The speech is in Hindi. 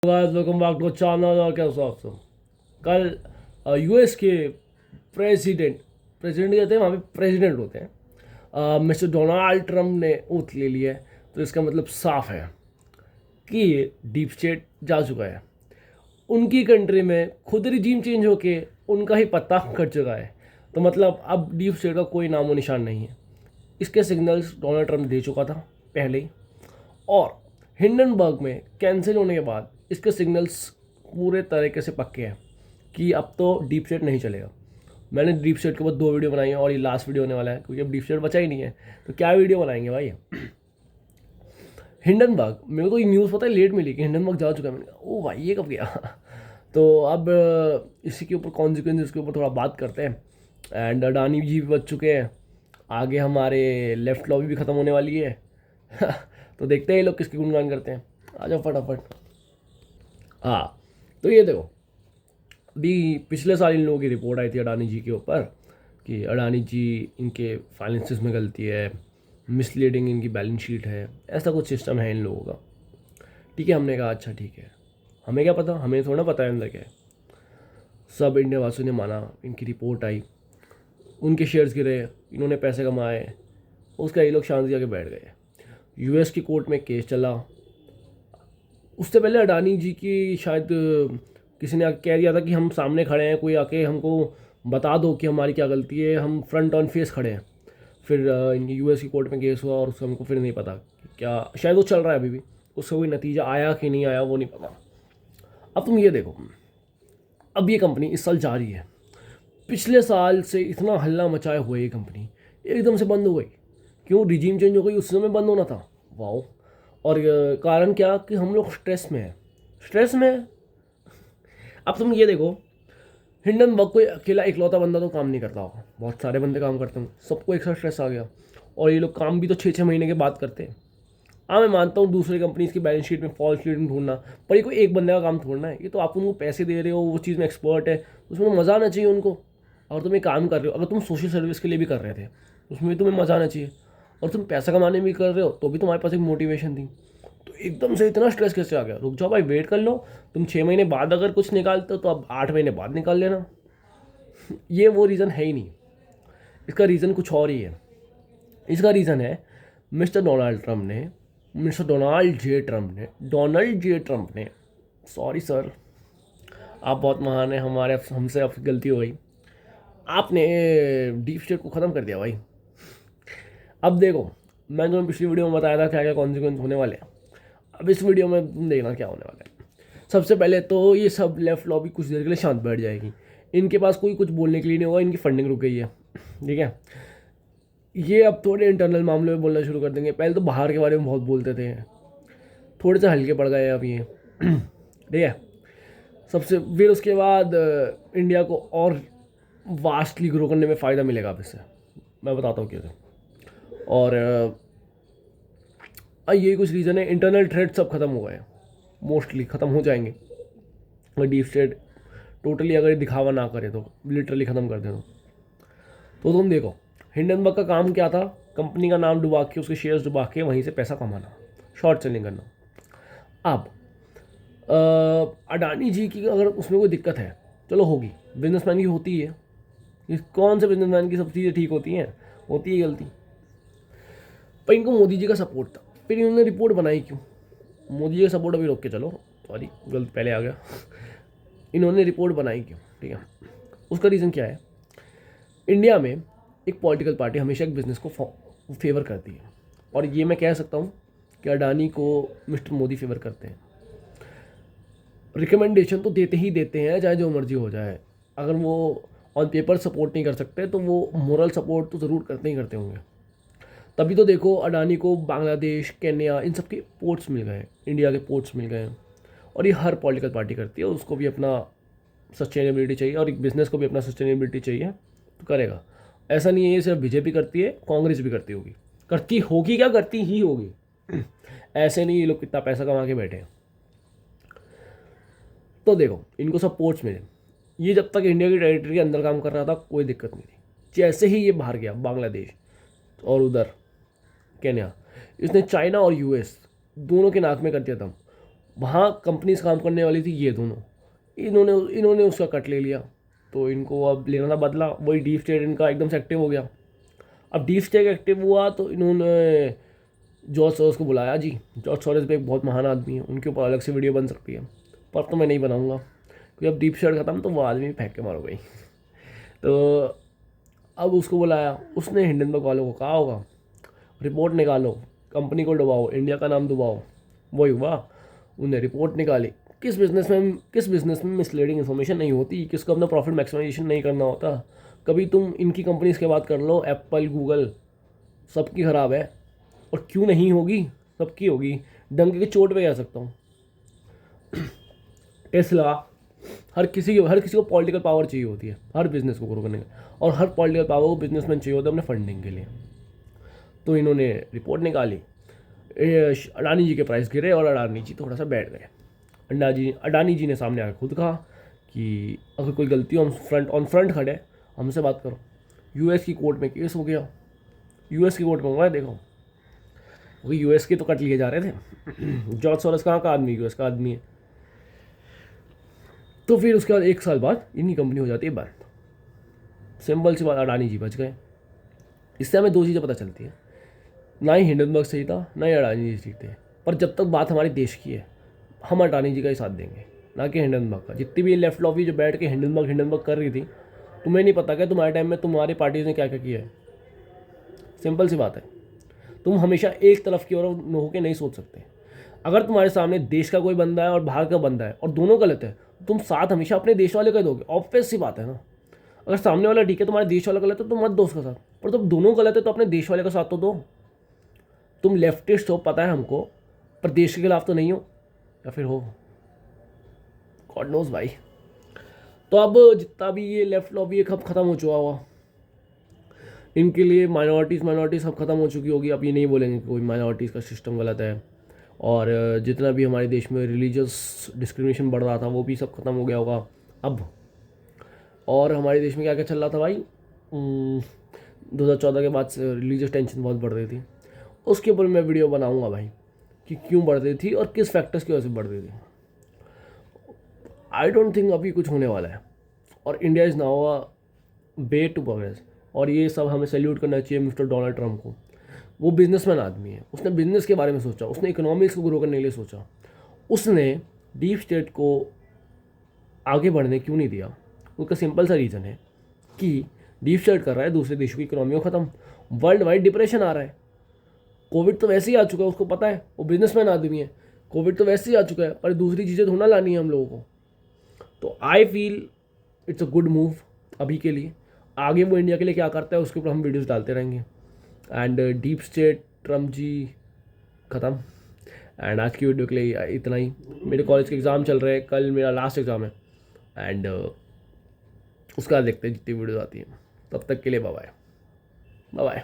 Guys welcome back to channel. और क्या दोस्तों, कल यूएस के प्रेसिडेंट प्रेसिडेंट कहते हैं, वहाँ पे प्रेसिडेंट होते हैं, मिस्टर डोनाल्ड ट्रम्प ने ओथ ले लिया है। तो इसका मतलब साफ है कि ये डीप स्टेट जा चुका है। उनकी कंट्री में खुद रिजीम चेंज होके उनका ही पत्ता कट चुका है। तो मतलब अब डीप स्टेट का कोई नामो निशान नहीं है। इसके सिग्नल्स डोनाल्ड ट्रम्प दे चुका था पहले ही, और हिंडनबर्ग में कैंसिल होने के बाद इसके सिग्नल्स पूरे तरीके से पक्के हैं कि अब तो डीप स्टेट नहीं चलेगा। मैंने डीप स्टेट के ऊपर 2 वीडियो बनाई हैं और ये लास्ट वीडियो होने वाला है, क्योंकि अब डीप स्टेट बचा ही नहीं है तो क्या वीडियो बनाएंगे भाई। हिंडनबर्ग, मेरे को ये न्यूज़ पता है लेट मिली कि हिंडनबर्ग जा चुका है। मैंने कहा ओ भाई ये कब गया। तो अब इसी के ऊपर कॉन्सिक्वेंस के ऊपर थोड़ा बात करते हैं। एंड अडानी जी भी बच चुके हैं, आगे हमारे लेफ्ट लॉबी भी ख़त्म होने वाली है। तो देखते हैं ये लोग किसकी गुणगान करते हैं। आ जाओ फटाफट। हाँ, तो ये देखो, अभी पिछले साल इन लोगों की रिपोर्ट आई थी अडानी जी के ऊपर कि अडानी जी इनके फाइनेंसिस में गलती है, मिसलीडिंग इनकी बैलेंस शीट है, ऐसा कुछ सिस्टम है इन लोगों का। ठीक है, हमने कहा अच्छा ठीक है, हमें क्या पता, हमें थोड़ा पता है अंदर क्या है। सब इंडिया वासियों ने माना, इनकी रिपोर्ट आई, उनके शेयर्स गिरे, इन्होंने पैसे कमाए, उसका ये लोग शांति आके बैठ गए। यूएस की कोर्ट में केस चला। उससे पहले अडानी जी की शायद किसी ने आके कह दिया था कि हम सामने खड़े हैं, कोई आके हमको बता दो कि हमारी क्या गलती है, हम फ्रंट ऑन फेस खड़े हैं। फिर इनकी यूएस की कोर्ट में केस हुआ और उसका हमको फिर नहीं पता क्या, शायद वो चल रहा है अभी भी, उससे कोई नतीजा आया कि नहीं आया वो नहीं पता। अब तुम ये देखो, अब ये कंपनी इस साल जा रही है, पिछले साल से इतना हल्ला मचाए हुए ये कंपनी एकदम से बंद हो गई। क्यों? रिजीम चेंज हो गई, उस समय बंद होना था। वाओ। और कारण क्या कि हम लोग स्ट्रेस में हैं, स्ट्रेस में हैं। अब तुम ये देखो, हिंडनबर्ग कोई अकेला इकलौता बंदा तो काम नहीं करता होगा, बहुत सारे बंदे काम करते हैं, सबको एक साथ स्ट्रेस आ गया। और ये लोग काम भी तो 6-6 महीने के बाद करते हैं। हाँ, मैं मानता हूँ दूसरी कंपनीज की बैलेंस शीट में फॉल्स लीडिंग ढूंढना, पर ये कोई एक बंदे का काम थोड़ना है। ये तो आप उनको पैसे दे रहे हो, वो चीज़ में एक्सपर्ट है, उसमें मज़ा आना चाहिए उनको। अगर तुम एक काम कर रहे हो, अगर तुम सोशल सर्विस के लिए भी कर रहे थे उसमें भी तुम्हें मज़ा आना चाहिए, और तुम पैसा कमाने भी कर रहे हो तो भी तुम्हारे पास एक मोटिवेशन थी। तो एकदम से इतना स्ट्रेस कैसे आ गया? रुक जाओ भाई, वेट कर लो। तुम 6 महीने बाद अगर कुछ निकालते हो तो अब 8 महीने बाद निकाल लेना। ये वो रीज़न है ही नहीं, इसका रीज़न कुछ और ही है। इसका रीज़न है मिस्टर डोनाल्ड ट्रम्प ने, मिस्टर डोनाल्ड जे ट्रम्प ने, सॉरी सर, आप बहुत महान हैं, हमारे हमसे अब गलती हो गई, आपने डीप स्टेट को ख़त्म कर दिया भाई। अब देखो, मैंने तुम्हें पिछली वीडियो में बताया था क्या क्या कॉन्सिक्वेंस होने वाले हैं। अब इस वीडियो में तुम देखना क्या होने वाला है। सबसे पहले तो ये सब लेफ्ट लॉबी कुछ देर के लिए शांत बैठ जाएगी, इनके पास कोई कुछ बोलने के लिए नहीं होगा, इनकी फंडिंग रुक गई है। ठीक है, ये अब थोड़े इंटरनल मामलों में बोलना शुरू कर देंगे। पहले तो बाहर के बारे में बहुत बोलते थे, थोड़े से हल्के पड़ गए अब ये। ठीक है, सबसे फिर उसके बाद इंडिया को और वास्टली ग्रो करने में फ़ायदा मिलेगा अब इससे, मैं बताता हूँ कैसे। और ये कुछ रीज़न है। इंटरनल थ्रेट सब खत्म हो गए, मोस्टली ख़त्म हो जाएंगे अगर डीप स्टेट टोटली अगर दिखावा ना करे तो, लिटरली ख़त्म कर दे तो तुम देखो, हिंडनबर्ग का काम क्या था? कंपनी का नाम डुबा के, उसके शेयर्स डुबा के वहीं से पैसा कमाना, शॉर्ट सेलिंग करना। अब अडानी जी की अगर उसमें कोई दिक्कत है, चलो होगी, बिजनेसमैन की होती है, कौन से बिजनेसमैन की सब चीज़ें ठीक होती हैं? होती है गलती। पर इनको मोदी जी का सपोर्ट था, फिर इन्होंने रिपोर्ट बनाई क्यों? मोदी जी का सपोर्ट अभी रोक के चलो, सॉरी गलत पहले आ गया। इन्होंने रिपोर्ट बनाई क्यों? ठीक है, उसका रीज़न क्या है? इंडिया में एक पॉलिटिकल पार्टी हमेशा एक बिजनेस को फेवर करती है, और ये मैं कह सकता हूँ कि अडानी को मिस्टर मोदी फेवर करते हैं। रिकमेंडेशन तो देते ही देते हैं, चाहे जो मर्जी हो जाए। अगर वो ऑन पेपर सपोर्ट नहीं कर सकते तो वो मोरल सपोर्ट तो ज़रूर करते ही करते होंगे। तभी तो देखो, अडानी को बांग्लादेश, केन्या, इन सब के पोर्ट्स मिल गए, इंडिया के पोर्ट्स मिल गए। और ये हर पॉलिटिकल पार्टी करती है, उसको भी अपना सस्टेनेबिलिटी चाहिए और एक बिज़नेस को भी अपना सस्टेनेबिलिटी चाहिए, तो करेगा। ऐसा नहीं है ये सिर्फ बीजेपी करती है, कांग्रेस भी करती होगी, करती होगी, क्या करती ही होगी। ऐसे नहीं ये लोग कितना पैसा कमा के बैठे हैं। तो देखो, इनको सब पोर्ट्स मिले, ये जब तक इंडिया की टेरिटरी के अंदर काम कर रहा था कोई दिक्कत नहीं थी। जैसे ही ये बाहर गया बांग्लादेश और उधर केन्या, इसने चाइना और यूएस दोनों के नाक में कर दिया था। वहाँ कंपनीज काम करने वाली थी ये दोनों, इन्होंने उसका कट ले लिया। तो इनको अब लेना था बदला, वही डीप स्टेट इनका एकदम से एक्टिव हो गया। अब डीप स्टेट एक्टिव हुआ तो इन्होंने जॉर्ज सोरोस को बुलाया जी। जॉर्ज सोरोस भी एक बहुत महान आदमी है, उनके ऊपर अलग से वीडियो बन सकती है, पर तो मैं नहीं बनाऊंगा क्योंकि अब डीप स्टेट खत्म तो वो आदमी फेंक के मारो गई। तो अब उसको बुलाया, उसने हिंडनबर्ग वालों को कहा होगा रिपोर्ट निकालो, कंपनी को डुबाओ, इंडिया का नाम डुबाओ। वही हुआ, उन्हें रिपोर्ट निकाली। किस बिजनेस में मिसलीडिंग इन्फॉर्मेशन नहीं होती, किसको अपना प्रॉफिट मैक्सिमाइजेशन नहीं करना होता। कभी तुम इनकी कंपनीज की बात कर लो, एप्पल, गूगल, सबकी ख़राब है। और क्यों नहीं होगी, सबकी होगी। डंके की चोट पे कह सकता हूँ। टेस्ला, हर किसी को पॉलिटिकल पावर चाहिए होती है हर बिजनेस को ग्रो करने का, और हर पॉलिटिकल पावर को बिजनेसमैन चाहिए होता है अपने फंडिंग के लिए। तो इन्होंने रिपोर्ट निकाली, अडानी जी के प्राइस गिरे और अडानी जी थोड़ा सा बैठ गए। अडानी जी ने सामने आकर खुद कहा कि अगर कोई गलती हो हम ऑन फ्रंट खड़े, हमसे बात करो। यूएस की कोर्ट में केस हो गया, यूएस की कोर्ट में हुआ है, देखो वो यूएस के तो कट लिए जा रहे थे। जॉर्ज सोरोस कहाँ का आदमी, यूएस का आदमी है। तो फिर उसके बाद 1 साल बाद इनकी कंपनी हो जाती है बंद। सिंपल सी बात, अडानी जी बच गए। इससे हमें 2 चीज़ें पता चलती है, ना ही हिंडनबर्ग सही था, ना ही अडानी जी सही थे। पर जब तक बात हमारे देश की है, हम अडानी जी का ही साथ देंगे, ना कि हिंडनबर्ग का। जितनी भी लेफ्ट लॉबी जो बैठ के हिंडनबर्ग कर रही थी, तुम्हें नहीं पता क्या तुम्हारे टाइम में तुम्हारी पार्टीज ने क्या क्या किया है। सिंपल सी बात है, तुम हमेशा एक तरफ की ओर होकर नहीं सोच सकते। अगर तुम्हारे सामने देश का कोई बंदा है और बाहर का बंदा है और दोनों गलत है, तो तुम साथ हमेशा अपने देश वाले का दोगे। ऑब्वियस सी बात है ना। अगर सामने वाला ठीक है, तुम्हारे देश वाला गलत है, तो मत दो उसका साथ। पर तुम दोनों गलत है तो अपने देश वाले का साथ तो दो। तुम लेफ्टिस्ट हो पता है हमको, पर देश के खिलाफ तो नहीं हो, या फिर हो, गॉड नोज भाई। तो अब जितना भी ये लेफ्ट लॉबी है कब ख़त्म हो चुका हुआ, इनके लिए माइनॉरिटीज़ सब ख़त्म हो चुकी होगी। अब ये नहीं बोलेंगे कि कोई माइनॉरिटीज़ का सिस्टम गलत है। और जितना भी हमारे देश में रिलीजियस डिस्क्रिमिनेशन बढ़ रहा था वो भी सब खत्म हो गया होगा अब। और हमारे देश में क्या क्या चल रहा था भाई, 2014 के बाद से रिलीजियस टेंशन बहुत बढ़ रही थी। उसके ऊपर मैं वीडियो बनाऊंगा भाई कि क्यों बढ़ रही थी और किस फैक्टर्स की वजह से बढ़ रही थी। आई डोंट थिंक अभी कुछ होने वाला है। और India is now a way to progress. और ये सब हमें सैल्यूट करना चाहिए मिस्टर डोनाल्ड ट्रंप को। वो बिजनेसमैन आदमी है, उसने बिजनेस के बारे में सोचा, उसने इकोनॉमिक्स को ग्रो करने के लिए सोचा। उसने डीप स्टेट को आगे बढ़ने क्यों नहीं दिया। उसका सिंपल सा रीज़न है कि डीप स्टेट कर रहा है दूसरे देशों की इकोनॉमी को ख़त्म। वर्ल्ड वाइड डिप्रेशन आ रहा है। कोविड तो वैसे ही आ चुका है, उसको पता है, वो बिजनेसमैन आदमी है। कोविड तो वैसे ही आ चुका है, पर दूसरी चीज़ें थोड़ा लानी है हम लोगों को। तो I feel it's a good move अभी के लिए। आगे वो इंडिया के लिए क्या करता है उसके ऊपर हम वीडियोस डालते रहेंगे। एंड डीप स्टेट ट्रम्प जी ख़त्म। एंड आज की वीडियो के लिए इतना ही। मेरे कॉलेज के एग्ज़ाम चल रहे हैं, कल मेरा लास्ट एग्ज़ाम है। एंड उसका देखते हैं जितनी वीडियोस आती हैं। तब तक के लिए बाय बाय।